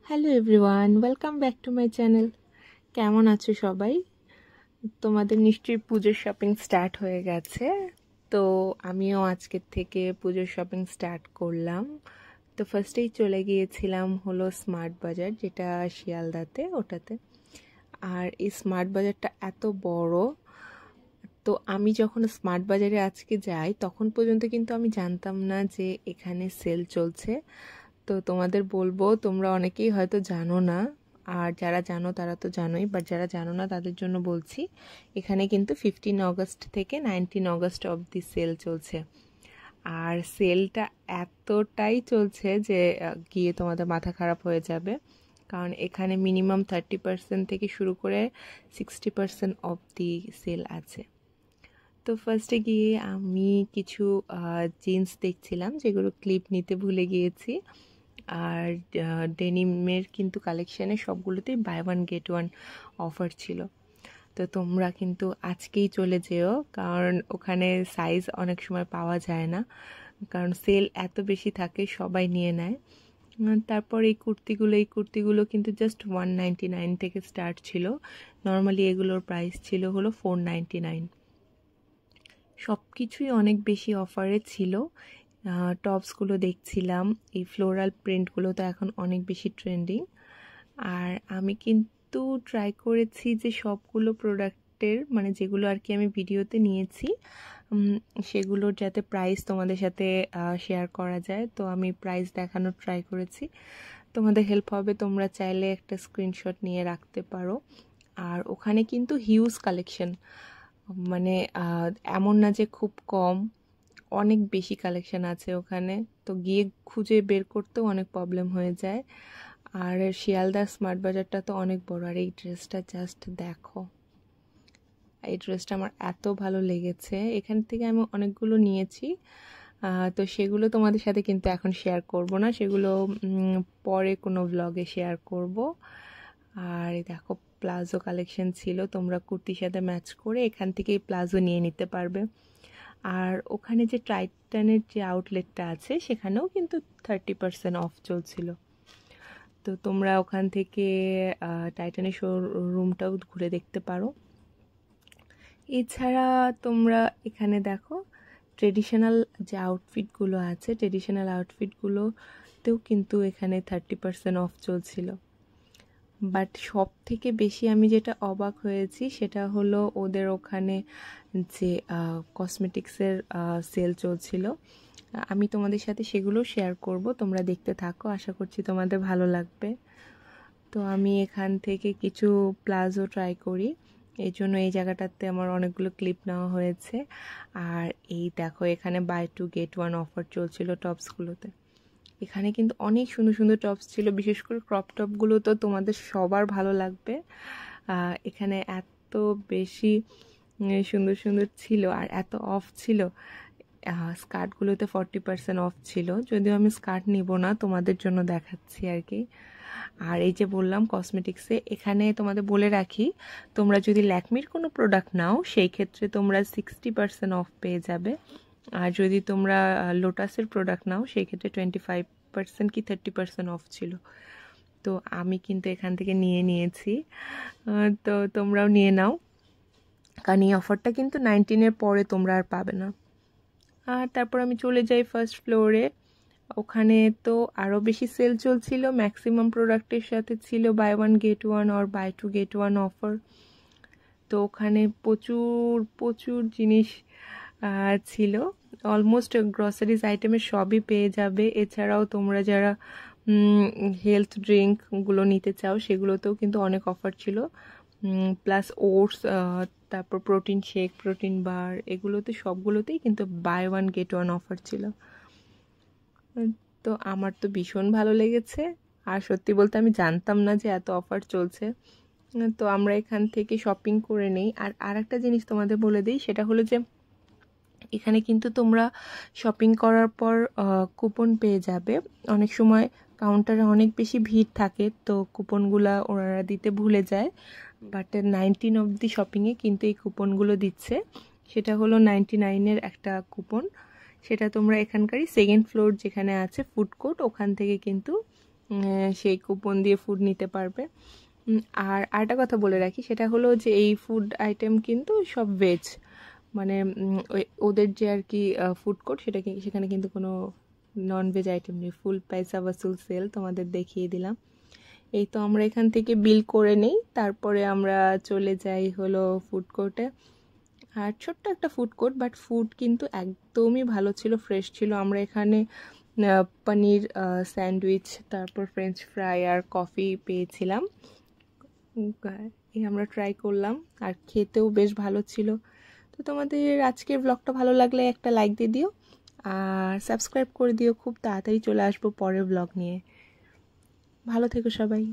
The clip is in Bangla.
Hello everyone, welcome back to my channel. কেমন আছো সবাই? তোমাদের নিশ্চয়ই পুজোর শপিং স্টার্ট হয়ে গেছে। তো আমিও আজকের থেকে পুজোর শপিং স্টার্ট করলাম। তো ফার্স্টেই চলে গিয়েছিলাম হলো স্মার্ট বাজার, যেটা শিয়ালদাতে, ওটাতে। আর এই স্মার্ট বাজারটা এত বড়, তো আমি যখন স্মার্ট বাজারে আজকে যাই তখন পর্যন্ত কিন্তু আমি জানতাম না যে এখানে সেল চলছে। তো তোমাদের বলবো, তোমরা অনেকেই হয়তো জানো না, আর যারা জানো তারা তো জানোই, বাট যারা জানো না তাদের জন্য বলছি, এখানে কিন্তু 15 আগস্ট থেকে 19 আগস্ট অবধি সেল চলছে। আর সেলটা এতটাই চলছে যে গিয়ে তোমাদের মাথা খারাপ হয়ে যাবে, কারণ এখানে মিনিমাম 30% থেকে শুরু করে 60% অবধি সেল আছে। তো ফার্স্টে গিয়ে আমি কিছু জিন্স দেখছিলাম, যেগুলো ক্লিপ নিতে ভুলে গিয়েছি। আর ডেনিমের কিন্তু কালেকশানে সবগুলোতেই buy one get one offer ছিল। তো তোমরা কিন্তু আজকেই চলে যেও, কারণ ওখানে সাইজ অনেক সময় পাওয়া যায় না, কারণ সেল এত বেশি থাকে, সবাই নিয়ে নেয়। তারপর এই কুর্তিগুলো কিন্তু জাস্ট 199 থেকে স্টার্ট ছিল। নর্মালি এগুলোর প্রাইস ছিল হলো 499। সব কিছুই অনেক বেশি অফারে ছিল। টপসগুলো দেখছিলাম, এই ফ্লোরাল প্রিন্টগুলো তো এখন অনেক বেশি ট্রেন্ডিং। আর আমি কিন্তু ট্রাই করেছি যে সবগুলো প্রোডাক্টের, মানে যেগুলো আর কি আমি ভিডিওতে নিয়েছি, সেগুলোর যাতে প্রাইস তোমাদের সাথে শেয়ার করা যায়। তো আমি প্রাইস দেখানোর ট্রাই করেছি, তোমাদের হেল্প হবে। তোমরা চাইলে একটা স্ক্রিনশট নিয়ে রাখতে পারো। আর ওখানে কিন্তু হিউজ কালেকশন, মানে এমন না যে খুব কম, অনেক বেশি কালেকশন আছে ওখানে। তো গিয়ে খুঁজে বের করতেও অনেক প্রবলেম হয়ে যায়। আর শিয়ালদার স্মার্ট বাজারটা তো অনেক বড়। আর এই ড্রেসটা জাস্ট দেখো, এই ড্রেসটা আমার এত ভালো লেগেছে। এখান থেকে আমি অনেকগুলো নিয়েছি, তো সেগুলো তোমাদের সাথে কিন্তু এখন শেয়ার করব না, সেগুলো পরে কোনো ব্লগে শেয়ার করব। আর দেখো, প্লাজো কালেকশন ছিল, তোমরা কুর্তির সাথে ম্যাচ করে এখান থেকেই প্লাজো নিয়ে নিতে পারবে। আর ওখানে যে টাইটানের যে আউটলেটটা আছে, সেখানেও কিন্তু 30% অফ চলছিল। তো তোমরা ওখান থেকে টাইটানের শোরুমটাও ঘুরে দেখতে পারো। এছাড়া তোমরা এখানে দেখো, ট্রেডিশনাল যে আউটফিটগুলো আছে, ট্রেডিশনাল আউটফিটগুলোতেও কিন্তু এখানে 30% অফ চলছিল। বাট সব থেকে বেশি আমি যেটা অবাক হয়েছি সেটা হলো ওদের ওখানে যে কসমেটিক্সের সেল চলছিল। আমি তোমাদের সাথে সেগুলো শেয়ার করব, তোমরা দেখতে থাকো, আশা করছি তোমাদের ভালো লাগবে। তো আমি এখান থেকে কিছু প্লাজো ট্রাই করি, এই জন্য এই জায়গাটাতে আমার অনেকগুলো ক্লিপ নেওয়া হয়েছে। আর এই দেখো, এখানে buy two get one offer চলছিল টপসগুলোতে। এখানে কিন্তু অনেক সুন্দর সুন্দর টপস ছিল, বিশেষ করে ক্রপ টপগুলো তো তোমাদের সবার ভালো লাগবে। এখানে এত বেশি সুন্দর সুন্দর ছিল, আর এত অফ ছিল। স্কার্টগুলোতে 40% অফ ছিল, যদিও আমি স্কার্ট নিব না, তোমাদের জন্য দেখাচ্ছি আর কি। আর এই যে বললাম কসমেটিক্সে, এখানে তোমাদের বলে রাখি, তোমরা যদি ল্যাকমির কোনো প্রোডাক্ট নাও সেই ক্ষেত্রে তোমরা 60% অফ পেয়ে যাবে। আর যদি তোমরা লোটাসের প্রোডাক্ট নাও সেই ক্ষেত্রে 25% কি 30% অফ ছিল। তো আমি কিন্তু এখান থেকে নিয়ে নিয়েছি, তো তোমরাও নিয়ে নাও, কারণ এই অফারটা কিন্তু 19-এর পরে তোমরা আর পাবে না। আর তারপর আমি চলে যাই ফার্স্ট ফ্লোরে। ওখানে তো আরও বেশি সেল চলছিল, ম্যাক্সিমাম প্রোডাক্টের সাথে ছিল বাই ওয়ান গেট ওয়ান আর buy two get one offer. তো ওখানে প্রচুর প্রচুর জিনিস ছিল, অলমোস্ট গ্রসারিজ আইটেমের সবই পেয়ে যাবে। এছাড়াও তোমরা যারা হেলথ ড্রিঙ্কগুলো নিতে চাও সেগুলোতেও কিন্তু অনেক অফার ছিল, প্লাস ওটস, তারপর প্রোটিন শেক, প্রোটিন বার, এগুলোতে সবগুলোতেই কিন্তু buy one get one offer ছিল। তো আমার তো ভীষণ ভালো লেগেছে, আর সত্যি বলতে আমি জানতাম না যে এত অফার চলছে। তো আমরা এখান থেকে শপিং করে নেই। আর একটা জিনিস তোমাদের বলে দিই, সেটা হলো যে এখানে কিন্তু তোমরা শপিং করার পর কুপন পেয়ে যাবে। অনেক সময় কাউন্টারে অনেক বেশি ভিড় থাকে, তো কুপনগুলো ওনারা দিতে ভুলে যায়, বাট 19 অবধি শপিংয়ে কিন্তু এই কুপনগুলো দিচ্ছে। সেটা হলো 99-এর একটা কুপন, সেটা তোমরা এখানকারই সেকেন্ড ফ্লোর যেখানে আছে ফুড কোর্ট, ওখান থেকে কিন্তু সেই কুপন দিয়ে ফুড নিতে পারবে। আর আরেকটা কথা বলে রাখি, সেটা হলো যে এই ফুড আইটেম কিন্তু সব ভেজ, মানে ওদের যে আর কি ফুড কোর্ট সেখানে কিন্তু কোনো নন ভেজ আইটেম নেই। ফুল পয়সা ওয়াসুল সেল, তোমাদের দেখিয়ে দিলাম। এই তো আমরা এখান থেকে বিল করে নেই, তারপরে আমরা চলে যাই হলো ফুড কোর্টে। আর ছোট্ট একটা ফুড কোর্ট, বাট ফুড কিন্তু একদমই ভালো ছিল, ফ্রেশ ছিল। আমরা এখানে পনির স্যান্ডউইচ, তারপর ফ্রেঞ্চ ফ্রাই আর কফি পেয়েছিলাম। এই আমরা ট্রাই করলাম, আর খেতেও বেশ ভালো ছিল। তো তোমাদের আজকের ব্লগটা ভালো লাগলে একটা লাইক দিয়ে দিও, আর সাবস্ক্রাইব করে দিও। খুব তাড়াতাড়ি চলে আসবো পরের ব্লগ নিয়ে। ভালো থেকো সবাই।